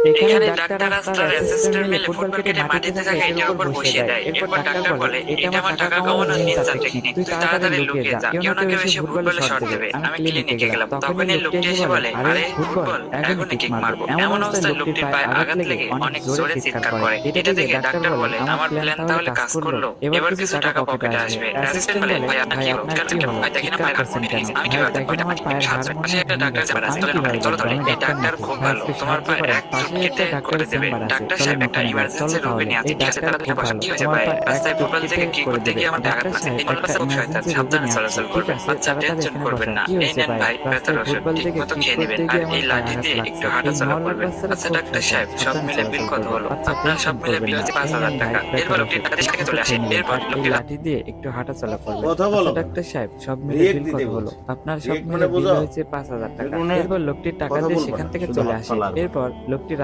এখানে ডাক্তার আর তার অ্যাসিস্ট্যান্ট মিলে ফুটবল কেটে মাটিতে থাকা এটার উপর বসিয়ে দেয়। এরপর ডাক্তার বলে, এটা আমার টাকা কামানোর নিনজা টেকনিক, তুই তাড়াতাড়ি লুকিয়ে যা, কেউ না কেউ এসে ফুটবলে শট দেবে। আমি ক্লিনিকে গেলাম, তখনই লোকটি এসে বলে, আরে ফুটবল এখনই কিক মারবো। এমন অবস্থায় লোকটির পায়ে আঘাত লেগে অনেক জোরে চিৎকার করে। এটা দেখে ডাক্তার বলে, আমার প্ল্যান তাহলে কাজ করলো, এবার কিছু টাকা পকেটে আসবে। অ্যাসিস্ট্যান্ট বলে, ভাই আপনার কি হলো? ভাই দেখেন আমার পায়ের হাড় ভেঙে গেছে, আমি কিভাবে দেখবো? এটা পাশে একটা ডাক্তার যাবে, চলো চলো, এই ডাক্তার খুব ভালো, তোমার পায়ের এক চোখ কেটে করে দেবে। ডাক্তার সাহেব একটা ইমার্জেন্সি রুমে নিয়ে আছে, ঠিক আছে? তাড়াতাড়ি বসো। কি হয়েছে ভাই? রাস্তায় ফুটবল থেকে কি করতে গিয়ে আমার আঘাত লাগছে। এই মানুষটা খুব শয়তান, সাবধানে চলাচল করবেন। আচ্ছা টেনশন করবেন না, এই নেন ভাই ব্যথার ওষুধ, ঠিক মতো খেয়ে নেবেন, আর এই লাঠি দিয়ে একটু হাঁটাচলা করবেন। আচ্ছা ডাক্তার সাহেব, সব মিলে বিল কত হলো? আপনার সব মিলে বিল হচ্ছে 5,000 টাকা। এরপর লোকটি টাকা দিয়ে চলে আসে। এরপর লোকটি লাঠি দিয়ে একটু হাঁটাচলা করবেন। কথা বলো। ডাক্তার সাহেব, সব মিলে রিয়েক্ট বিল দিতে কত হলো? বলছি। আপনার সব রিয়েক্ট মিলে মানে বিল বোঝাও। হয়েছে 5,000 টাকা। এরপর এরপর লোকটি টাকা কথা দিয়ে বলবা সেখান না, থেকে শুধু চলে হাত আসে। পা লাড়বে। এরপর লোকটি